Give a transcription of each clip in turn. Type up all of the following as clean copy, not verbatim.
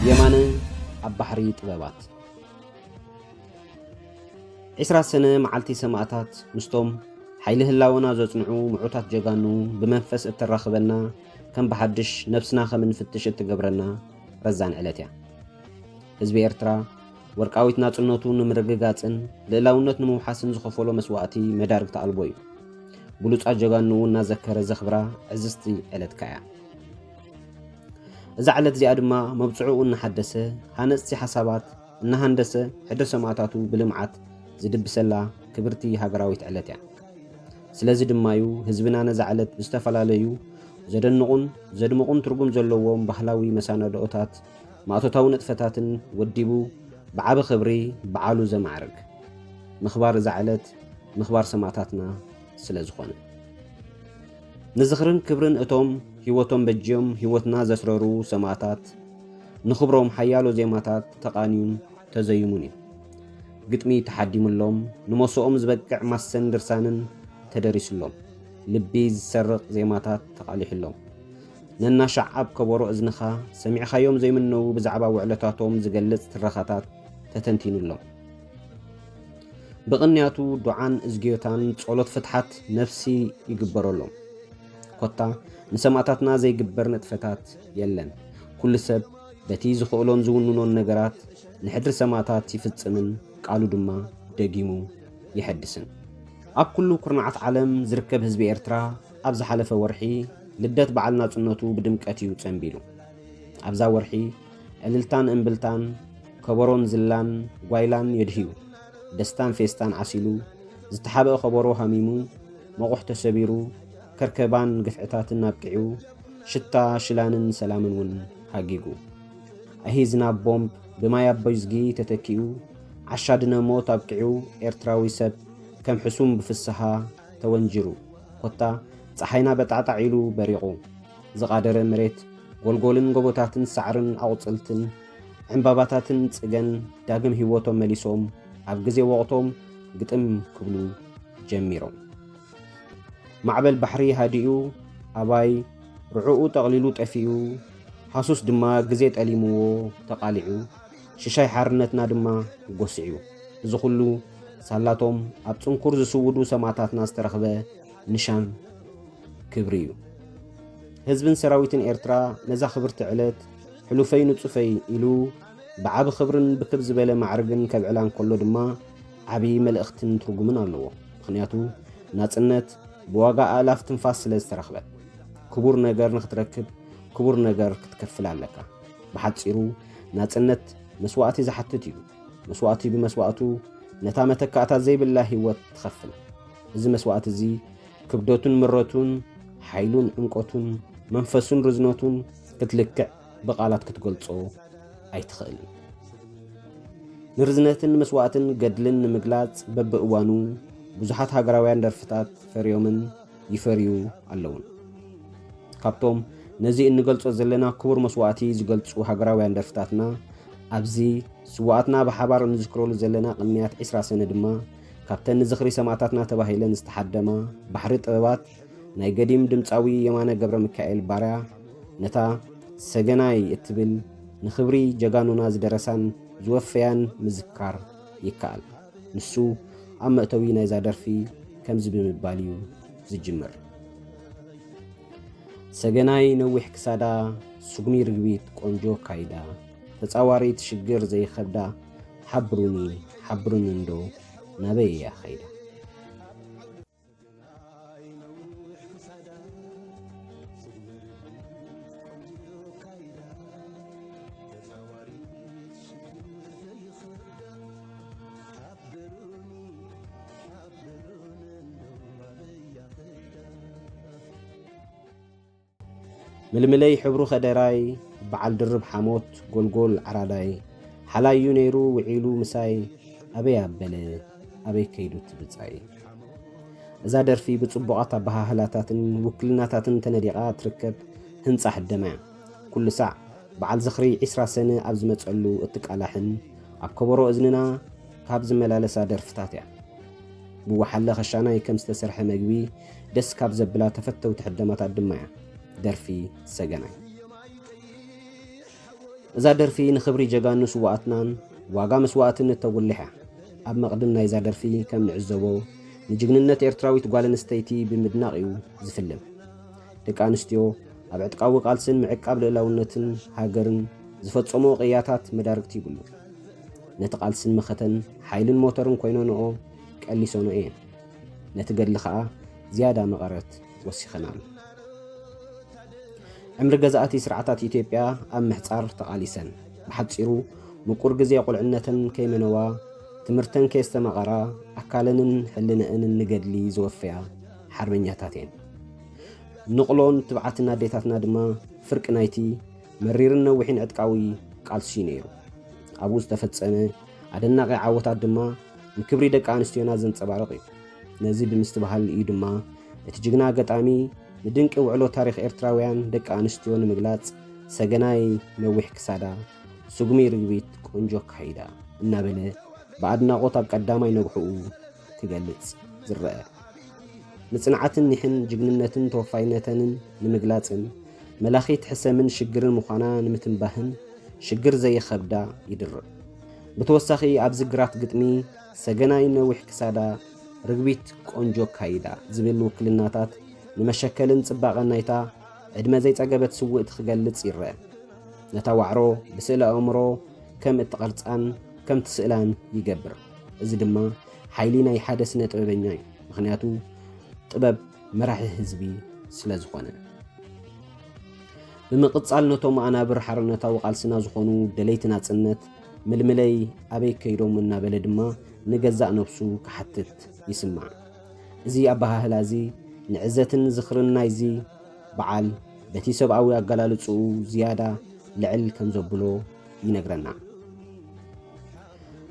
የማነ ኣብ ባሕሪ ጥበባት 20 ሰነ መዓልቲ ሰማዕታት ምስቶም ሓይሊ ህላወና ዘጽንዑ ምዑታት ጀጋኑ ብመንፈስ እተራኽበና ከም በሓድሽ ነፍስና ከም እንፍትሽ እትገብረና ረዛን ዕለት እያ። ህዝቢ ኤርትራ ወርቃዊት ናጽነቱ ንምርግጋጽን ልዕላውነት ንምውሓስን ዝኸፈሎ መስዋዕቲ መዳርግቲ ኣልቦ እዩ። ብሉጻት ጀጋኑ እናዘከረ ዘኽብራ ዕዝዝቲ ዕለትካ እያ። እዛ ዕለት እዚኣ ድማ መብጽዑ እናሓደሰ ሃነጽቲ ሓሳባት እናሃንደሰ ሕድር ሰማዕታቱ ብልምዓት ዝድብሰላ ክብርቲ ሃገራዊት ዕለት እያ። ስለዚ ድማዩ ህዝብና ነዛ ዕለት ብዝተፈላለዩ ዘደንቑን ዘድምቑን ትርጉም ዘለዎም ባህላዊ መሰናድኦታት ማእቶታዊ ንጥፈታትን ወዲቡ ብዓቢ ኽብሪ በዓሉ ዘማዕርግ ምኽባር እዛ ዕለት ምኽባር ሰማዕታትና ስለ ዝኾነ ንዝኽርን ክብርን እቶም ህይወቶም በጅዮም ህይወትና ዘስረሩ ሰማዕታት ንኽብሮም ሓያሎ ዜማታት ተቓንዩን ተዘይሙን እዩ። ግጥሚ ተሓዲሙሎም ንመሶኦም ዝበቅዕ ማሰን ድርሳንን ተደሪሱሎም ልቢ ዝሰርቕ ዜማታት ተቓሊሑሎም ነናሸዓብ ከበሮ እዝንኻ ሰሚዕኻዮም ዘይምነው ብዛዕባ ውዕለታቶም ዝገልጽ ትረኻታት ተተንቲኑሎም ብቕንያቱ ዱዓን እዝግዮታን ጸሎት ፍትሓት ነፍሲ ይግበረሎም። ኮታ ንሰማዕታትና ዘይግበር ንጥፈታት የለን። ኩሉ ሰብ በቲ ዝኽእሎን ዝውንኖን ነገራት ንሕድሪ ሰማዕታት ይፍጽምን ቃሉ ድማ ደጊሙ ይሐድስን። ኣብ ኩሉ ኩርናዓት ዓለም ዝርከብ ህዝቢ ኤርትራ ኣብ ዝሓለፈ ወርሒ ልደት በዓል ናጽነቱ ብድምቀት እዩ ጸንቢሉ። ኣብዛ ወርሒ ዕልልታን እምብልታን ከበሮን ዝላን ጓይላን የድህዩ ደስታን ፌስታን ዓሲሉ ዝተሓበአ ከበሮ ሃሚሙ መቑሕ ተሰቢሩ ከርከባን ግፍዕታትን ኣብቅዑ ሽታ ሽላንን ሰላምን እውን ሃጊጉ ኣሂ ዝናብ ቦምብ ብማይ ኣቦይ ዝጊ ተተኪኡ ዓሻ ድነሞት ኣብቅዑ ኤርትራዊ ሰብ ከም ሕሱም ብፍስሓ ተወንጅሩ ኮታ ፀሓይና በጣዕጣዕ ኢሉ በሪቑ ዝቓደረ መሬት ጎልጎልን ጎቦታትን ሳዕርን ኣቝጽልትን ዕምባባታትን ጽገን ዳግም ህይወቶም መሊሶም ኣብ ግዜ ወቕቶም ግጥም ክብሉ ጀሚሮም ማዕበል ባሕሪ ሃዲኡ ኣባይ ርዑኡ ጠቕሊሉ ጠፊኡ ሃሱስ ድማ ግዜ ጠሊምዎ ተቓሊዑ ሽሻይ ሓርነትና ድማ ጎስዒዩ እዚ ኹሉ ሳላቶም ኣብ ጽንኩር ዝስውዱ ሰማዕታትና ዝተረኽበ ንሻን ክብሪ እዩ። ህዝብን ሰራዊትን ኤርትራ ነዛ ክብርቲ ዕለት ሕሉፈይ ንጹፈይ ኢሉ ብዓቢ ኽብርን ብክብ ዝበለ ማዕርግን ከብዕላ እንከሎ ድማ ዓብዪ መልእኽትን ትርጉምን ኣለዎ። ምኽንያቱ ናጽነት ብዋጋ ኣላፍ ትንፋስ ስለ ዝተረኽበት ክቡር ነገር ንኽትረክብ ክቡር ነገር ክትከፍል ኣለካ። ብሓፂሩ ናጽነት መስዋዕቲ ዝሓትት እዩ። መስዋዕቲ ብመስዋዕቱ ነታ መተካእታት ዘይብላ ህይወት ትኸፍል። እዚ መስዋዕቲ እዚ ክብደቱን ምረቱን ሓይሉን ዕንቆቱን መንፈሱን ርዝነቱን ክትልክዕ ብቓላት ክትገልጾ ኣይትኽእልን። ንርዝነትን መስዋዕትን ገድልን ንምግላጽ በብእዋኑ ብዙሓት ሃገራውያን ደርፍታት ፈርዮምን ይፈርዩ ኣለውን። ካብቶም ነዚ እንገልጾ ዘለና ክቡር መስዋዕቲ ዝገልጹ ሃገራውያን ደርፍታትና ኣብዚ ስዋዕትና ብሓባር እንዝክረሉ ዘለና ቅንያት 20 ሰነ ድማ ካብተን ንዝኽሪ ሰማዕታትና ተባሂለን ዝተሓደማ ባሕሪ ጥበባት ናይ ገዲም ድምፃዊ የማነ ገብረ ሚካኤል ባርያ ነታ ሰገናይ እትብል ንኽብሪ ጀጋኑና ዝደረሳን ዝወፈያን ምዝካር ይከኣል። ንሱ ኣብ መእተዊ ናይዛ ደርፊ ከምዚ ብምባል እዩ ዝጅምር። ሰገናይ ነዊሕ ክሳዳ ስጉሚ ርግቢት ቆንጆ ካይዳ ተጻዋሪት ሽግር ዘይኸብዳ ሓብሩኒ እንዶ ናበይ እያ ኸይዳ። ምልምለይ ሕብሩ ኸደራይ በዓል ድርብ ሓሞት ጎልጎል ዓራዳይ ሓላዩ ነይሩ ውዒሉ ምሳይ ኣበይ ኣበለ ኣበይ ከይዱ ትብጻይ። እዛ ደርፊ ብጽቡቓት ኣባሃህላታትን ውክልናታትን ተነዲቓ ትርከብ ህንጻ ሕደማ እያ። ኩሉ ሳዕ በዓል ዝኽሪ 20 ሰነ ኣብ ዝመጸሉ እትቃላሕን ኣብ ከበሮ እዝንና ካብ ዝመላለሳ ደርፍታት እያ። ብዋሓለ ኸሻናይ ከም ዝተሰርሐ መግቢ ደስ ካብ ዘብላ ተፈተውቲ ሕደማታት ድማ እያ ደርፊ ሰገናይ። እዛ ደርፊ ንኽብሪ ጀጋኑ ስዋኣትናን ዋጋ መስዋእትን ተጉልሐ ኣብ መቕድም ናይዛ ደርፊ ከም ንዕዘቦ ንጅግንነት ኤርትራዊት ጓል ኣንስተይቲ ብምድናቕ እዩ ዝፍልም። ደቂ ኣንስትዮ ኣብ ዕጥቃዊ ቃልስን ምዕቃብ ልዕላውነትን ሃገርን ዝፈጸሞ ቅያታት መዳርግቲ ይብሉ። ነቲ ቃልስን መኸተን ሓይልን ሞተርን ኮይኖንኦ ቀሊሶኖ እየን። ነቲ ገድሊ ከዓ ዝያዳ መቐረት ወሲኸናሉ። ዕምሪ ገዛእቲ ስርዓታት ኢትዮጵያ ኣብ ምሕፃር ተቓሊሰን። ብሓፂሩ ምቁር ግዜ ቁልዕነተን ከይመነዋ ትምህርተን ከየስተመቐራ ኣካለንን ሕልንአንን ንገድሊ ዝወፈያ ሓርበኛታት እየን። ንቕሎን ትብዓትና ኣዴታትና ድማ ፍርቂ ናይቲ መሪርን ነዊሕን ዕጥቃዊ ቃልሲ ነይሩ። ኣብኡ ዝተፈጸመ ኣደናቂ ዓወታት ድማ ንክብሪ ደቂ ኣንስትዮና ዘንጸባርቕ እዩ። ነዚ ብምስትባሃል እዩ ድማ እቲ ጅግና ገጣሚ ንድንቂ ውዕሎ ታሪኽ ኤርትራውያን ደቂ ኣንስትዮ ንምግላጽ ሰገናይ ነዊሕ ክሳዳ ስጉሚ ርግቢት ቆንጆ ካይዳ እናበለ ብኣድናቖት ኣብ ቀዳማይ ነግሕኡ ክገልጽ ዝረአ። ንጽንዓትን ኒሕን ጅግንነትን ተወፋይነተንን ንምግላጽን መላኺት ሕሰምን ሽግርን ምዃና ንምትንባህን ሽግር ዘየኸብዳ ይድርቕ። ብተወሳኺ ኣብዚ ግራት ግጥሚ ሰገናይ ነዊሕ ክሳዳ ርግቢት ቆንጆ ካይዳ ዝብል ውክልናታት ንመሸከልን ጽባቐን ናይታ ዕድመ ዘይጸገበት ስውእቲ ክገልጽ ይረአ። ነታ ዋዕሮ ብስእለ ኣእምሮ ከም እትቐርጻን ከም ትስእላን ይገብር። እዚ ድማ ሓይሊ ናይ ሓደ ስነ ጥበበኛ እዩ። ምክንያቱ ጥበብ መራሒ ህዝቢ ስለ ዝኾነ። ብምቕጻል ነቶም ኣናብር ሓርነታዊ ቃልስና ዝኾኑ ደለይቲ ናጽነት ምልምለይ ኣበይ ከይዶም እናበለ ድማ ንገዛእ ነፍሱ ክሓትት ይስማዕ። እዚ ኣባሃህላ እዚ ንዕዘትን ዝኽርን ናይዚ በዓል በቲ ሰብኣዊ ኣገላልጽኡ ዝያዳ ልዕል ከም ዘብሎ ይነግረና።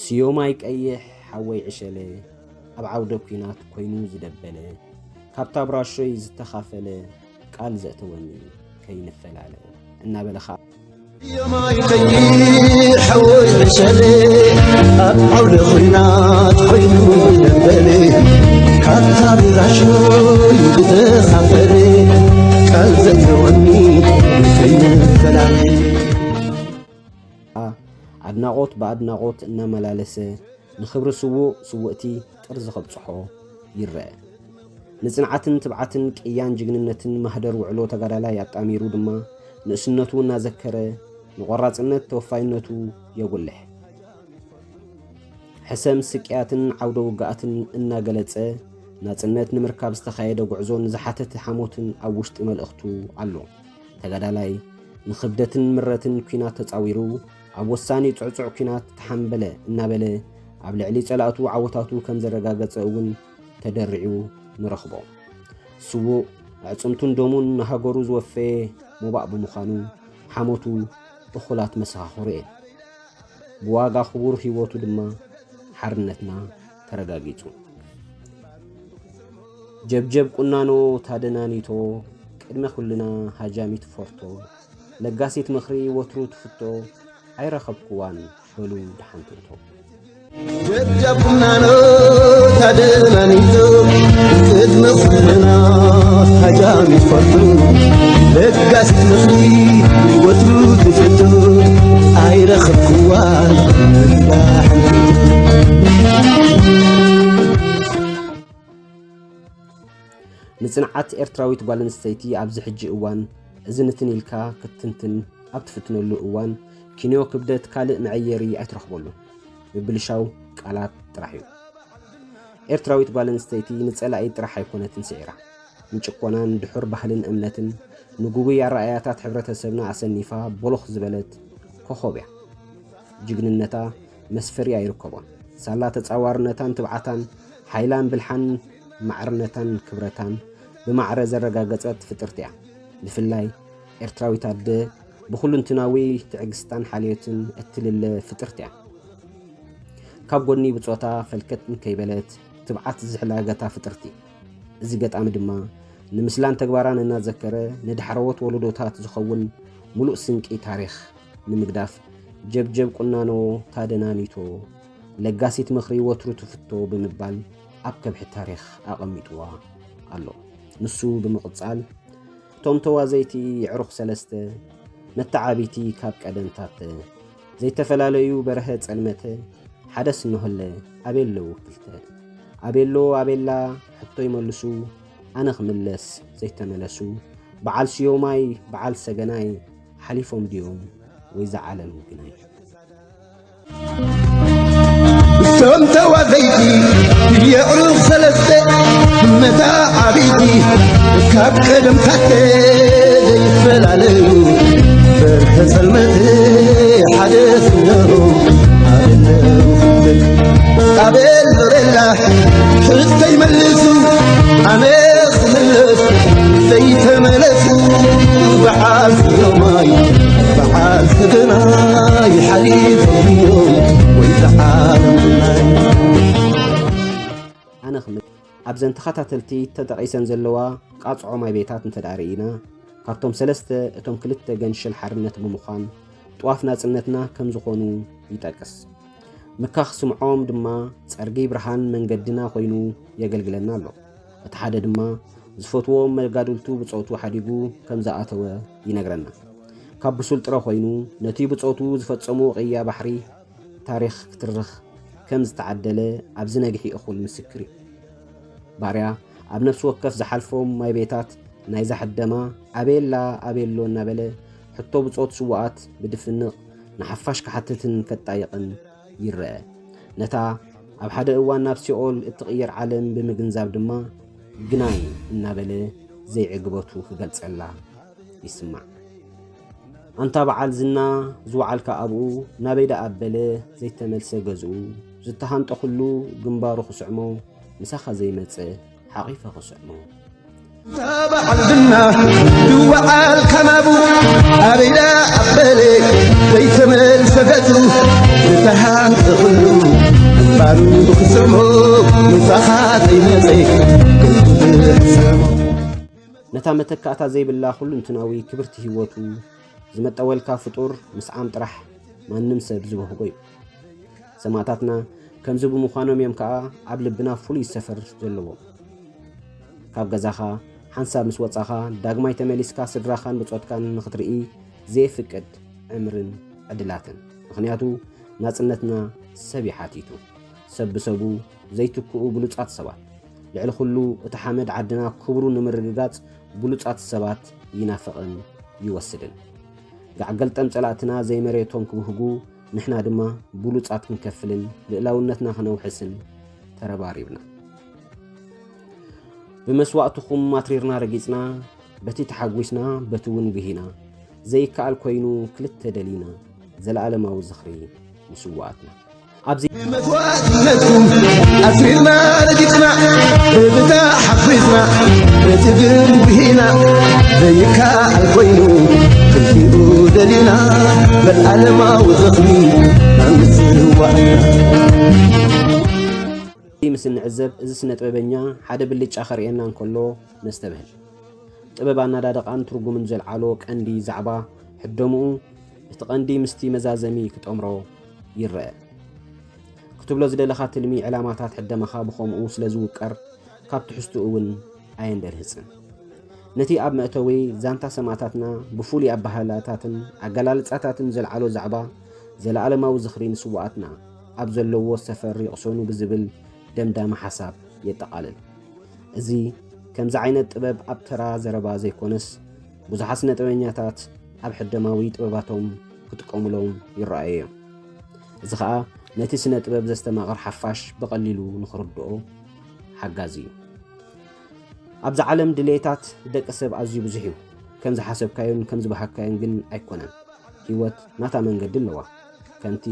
ስዮማይ ቀይሕ ሓወይ ዕሸለ ኣብ ዓውደ ኩናት ኮይኑ ዝደበለ ካብታ ብራሾይ ዝተኻፈለ ቃል ዘእተወኒ ከይንፈላለ እናበለኻ ስዮማይ ቀይሕ ሓወይ ዕሸለ ኣብ ዓውደ ኩናት ኮይኑ ዝደበለ ካብታ ብራሾይ ዝተኻፈለ ቃል ዘእተወኒ ከይንፈላለ ኣድናቖት ብኣድናቖት እናመላለሰ ንኽብሪ ስውእቲ ጥርዚ ኸብጽሖ ይርአ። ንጽንዓትን ትብዓትን ቅያን ጅግንነትን ማህደር ውዕሎ ተጋዳላይ ኣጣሚሩ ድማ ንእስነቱ እናዘከረ ንቆራጽነት ተወፋይነቱ የጉልሕ። ሕሰም ስቅያትን ዓውደ ውግኣትን እናገለጸ ናጽነት ንምርካብ ዝተኻየደ ጉዕዞን ዝሓተተ ሓሞትን ኣብ ውሽጢ መልእኽቱ ኣሎ። ተጋዳላይ ንኽብደትን ምረትን ኩናት ተጻዊሩ ኣብ ወሳኒ ጽዕጽዕ ኩናት ተሓንበለ እናበለ ኣብ ልዕሊ ጸላእቱ ዓወታቱ ከም ዘረጋገጸ እውን ተደሪዑ ንረኽቦ። ስውእ ኣዕጽምቱን ደሙን ንሃገሩ ዝወፈየ ሙባእ ብምዃኑ ሓሞቱ እኹላት መሰኻኽሩ እየ። ብዋጋ ክቡር ህይወቱ ድማ ሓርነትና ተረጋጊጹ። ጀብጀብ ቁናኖ ታደናኒቶ ቅድመ ኩልና ሃጃሚት ፎርቶ ለጋሲት ምኽሪ ወትሩ ትፍቶ ኣይረኸብክዋን በሉ ድሓንትእቶ ጀብጀብ ቁናኖ ታደናኒቶ ቅድመ ኩልና ሃጃሚት ፎርቶ ለጋሲት ምኽሪ ወትሩ ትፍቶ ኣይረኸብክዋን ንጽንዓት ኤርትራዊት ጓል ኣንስተይቲ ኣብዚ ሕጂ እዋን እዚ ንትን ኢልካ ክትንትን ኣብ ትፍትነሉ እዋን ኪንዮ ክብደት ካልእ መዐየሪ ኣይትረኽበሉ ብብልሻው ቃላት ጥራሕ እዩ። ኤርትራዊት ጓል ኣንስተይቲ ንጸላኢ ጥራሕ ኣይኮነትን ስዒራ ንጭቆናን ድሑር ባህልን እምነትን ንጉቡይ ኣረኣያታት ሕብረተሰብና ኣሰኒፋ ቦሎኽ ዝበለት ኮኸብ እያ። ጅግንነታ መስፈሪ ኣይርከቦን። ሳላ ተጻዋርነታን ትብዓታን ሓይላን ብልሓን ማዕርነታን ክብረታን ብማዕረ ዘረጋገጸት ፍጥርቲ እያ። ብፍላይ ኤርትራዊት ኣደ ብኹልንትናዊ ትዕግስታን ሓልዮትን እትልለ ፍጥርቲ እያ። ካብ ጎኒ ብጾታ ፈልከትን ከይበለት ትብዓት ዝሕላገታ ፍጥርቲ። እዚ ገጣሚ ድማ ንምስላን ተግባራን እናዘከረ ንድሕረወት ወለዶታት ዝኸውን ሙሉእ ስንቂ ታሪኽ ንምግዳፍ ጀብጀብ ቁናኖ ታደናኒቶ ለጋሲት ምኽሪ ወትሩ ትፍቶ ብምባል ኣብ ከብሒ ታሪኽ ኣቐሚጥዋ ኣሎ። ንሱ ብምቕጻል እቶም ተዋዘይቲ ዕሩኽ ሰለስተ መተዓቢቲ ካብ ቀደምታት ዘይተፈላለዩ በረኸ ጸልመተ ሓደስ እንሆለ ኣቤሎ ውክልተ ኣቤሎ ኣቤላ ሕቶ ይመልሱ ኣነ ክምለስ ዘይተመለሱ በዓል ስዮማይ በዓል ሰገናይ ሓሊፎም ድዮም ወይ ዝዓለም ግናይ እቶም ተዋዘይቲ የዕሩኽ ሰለስተ መታ ዓቢቲ ካብ ቀደምታት ዘይፈላለዩ በርተ ጸልመት ሓደ ስነሆ ኣቤል ዞሬላ ሕዝተ ይመልሱ ኣነ ክምለስ ዘይተመለሱ በዓል ስዮማይ በዓል ሰገናይ ሓሊፎም ድዮም ወይ ዝዓለም ግናይ ኣነ ክምለስ ኣብዘን ተኸታተልቲ ተጠቒሰን ዘለዋ ቃጽዖ ማይ ቤታት እንተዳርኢና ካብቶም ሰለስተ እቶም ክልተ ገንሸል ሓርነት ብምዃን ጥዋፍ ናጽነትና ከም ዝኾኑ ይጠቅስ። ምካኽ ስምዖም ድማ ጸርጊ ብርሃን መንገድና ኮይኑ የገልግለና ኣሎ። እቲ ሓደ ድማ ዝፈትዎም መጋድልቱ ብጾቱ ሓዲጉ ከም ዝኣተወ ይነግረና። ካብ ብሱል ጥረ ኮይኑ ነቲ ብጾቱ ዝፈጸሙ ቅያ ባሕሪ ታሪኽ ክትርኽ ከም ዝተዓደለ ኣብዚ ነግሒ እኹል ምስክር እዩ። ባርያ ኣብ ነፍሲ ወከፍ ዝሓልፎም ማይ ቤታት ናይ ዛሕደማ ኣቤላ ኣቤሎ እናበለ ሕቶ ብጾት ስዋኣት ብድፍንቕ ንሓፋሽ ክሓትትን ከጣይቕን ይርአ። ነታ ኣብ ሓደ እዋን ናብ ሲኦል እትቕየር ዓለም ብምግንዛብ ድማ ግናይ እናበለ ዘይዕግበቱ ክገልጸላ ይስማዕ። ኣንታ በዓል ዝና ዝወዓልካ ኣብኡ ናበይ ዳ ኣበለ ዘይተመልሰ ገዝኡ ዝተሃንጦ ኩሉ ግንባሩ ክስዕሞ ምሳኻ ዘይመጽእ ሓቒፈ ክስዕሞ በዓል ዝና ዝወዓል ከናቡ ኣበይ ዳ ኣበለ ዘይተመልሰ ገዝኡ ዝተሃንጦ ኩሉ ግንባሩ ክስዕሞ ምሳኻ ዘይመጽእ ነታ መተካእታ ዘይብላ ኩሉ እንትናዊ ክብርቲ ህይወቱ ዝመጠወልካ ፍጡር ምስዓም ጥራሕ ማንም ሰብ ዝበህጎ እዩ። ሰማዕታትና ከምዚ ብምዃኖም እዮም ከዓ ኣብ ልብና ፍሉይ ሰፈር ዘለዎ። ካብ ገዛኻ ሓንሳብ ምስ ወጻኻ ዳግማይ ተመሊስካ ስድራኻን ብጾትካን ንኽትርኢ ዘይፍቅድ ዕምርን ዕድላትን። ምኽንያቱ ናጽነትና ሰብ ይሓቲቱ ሰብ ብሰቡ ዘይትክኡ ብሉጻት ሰባት ልዕሊ ኩሉ እቲ ሓመድ ዓድና ክብሩ ንምርግጋጽ ብሉጻት ሰባት ይናፍቕን ይወስድን። ጋዕገልጠም ጸላእትና ዘይመሬቶም ክብህጉ ንሕና ድማ ብሉጻት ክንከፍልን ልዕላውነትና ክነውሕስን ተረባሪብና ብመስዋዕትኹም ኣትሪርና ረጊጽና በቲ ተሓጒስና በቲ እውን ግሂና ዘይከኣል ኮይኑ ክልተ ደሊና ዘለዓለማዊ ዝኽሪ ምስዋኣትና ኣብዚ መስዋዕትነትኩም ኣትሪርና ረጊጽና ብታ ሓጒስና በቲ ግን ግሂና ዘይከኣል ኮይኑ ክልቲኡ ደሊና ዘለዓለማዊ ዝኽሪ ምስዋኣትና ምስ ንዕዘብ እዚ ስነ ጥበበኛ ሓደ ብልጫ ኸርእየና እንከሎ ነስተብህል ጥበብ ኣናዳድቓን ትርጉምን ዘልዓሎ ቀንዲ ዛዕባ ሕደምኡ እቲ ቀንዲ ምስቲ መዛዘሚ ክጠምሮ ይርአ። ክትብሎ ዝደለኻ ትልሚ ዕላማታት ሕደመኻ ብኸምኡ ስለ ዝውቀር ካብ ትሕዝትኡ እውን ኣየንደርህፅን። ነቲ ኣብ መእተዊ ዛንታ ሰማዕታትና ብፍሉይ ኣባህላታትን ኣገላልጻታትን ዘልዓሎ ዛዕባ ዘለዓለማዊ ዝኽሪ ንስዋኣትና ኣብ ዘለዎ ሰፈር ይቕሰኑ ብዝብል ደምዳመ ሓሳብ የጠቓልል። እዚ ከምዚ ዓይነት ጥበብ ኣብ ተራ ዘረባ ዘይኮነስ ብዙሓት ስነ ጥበበኛታት ኣብ ሕደማዊ ጥበባቶም ክጥቀሙሎም ይረኣዩ እዮም። እዚ ከዓ ነቲ ስነ ጥበብ ዘስተማቕር ሓፋሽ ብቐሊሉ ንኽርድኦ ሓጋዚ እዩ። ኣብዚ ዓለም ድሌታት ደቂ ሰብ ኣዝዩ ብዙሕ እዩ። ከም ዝሓሰብካዮን ከም ዝበሃካዮን ግን ኣይኮነን። ህይወት ናታ መንገዲ ኣለዋ። ከምቲ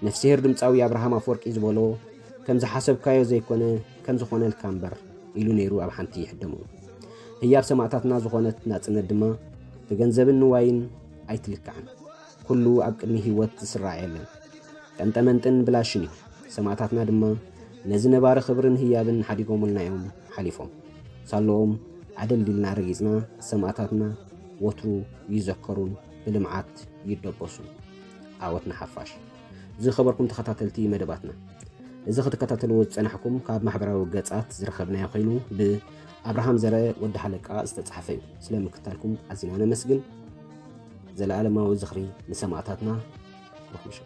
ነፍሲሄር ድምፃዊ ኣብርሃም ኣፈወርቂ ዝበሎ ከም ዝሓሰብካዮ ዘይኮነ ከም ዝኾነልካ እምበር ኢሉ ነይሩ ኣብ ሓንቲ ይሕደሙ። ህያብ ሰማዕታትና ዝኾነት ናጽነት ድማ ብገንዘብን ንዋይን ኣይትልክዕን። ኩሉ ኣብ ቅድሚ ህይወት ዝስራዕ የለን ጠንጠመንጥን ብላሽን እዩ። ሰማዕታትና ድማ ነዚ ነባሪ ክብርን ህያብን ሓዲጎሙልና እዮም ሓሊፎም ሳለዎም ዓደልዲልና ረጊጽና ሰማዕታትና ወትሩ ይዘከሩን ብልምዓት ይደበሱ። ዓወትና ሓፋሽ ዝኸበርኩም ተኸታተልቲ መደባትና እዚ ክትከታተልዎ ዝጸናሕኩም ካብ ማሕበራዊ ገጻት ዝረኸብናዮ ኮይኑ ብኣብርሃም ዘረ ወዲ ሓለቃ ዝተጻሕፈ እዩ። ስለምክታልኩም ኣዝና ነመስግን። ዘለዓለማዊ ዝኽሪ ንሰማዕታትና ረኽምሸ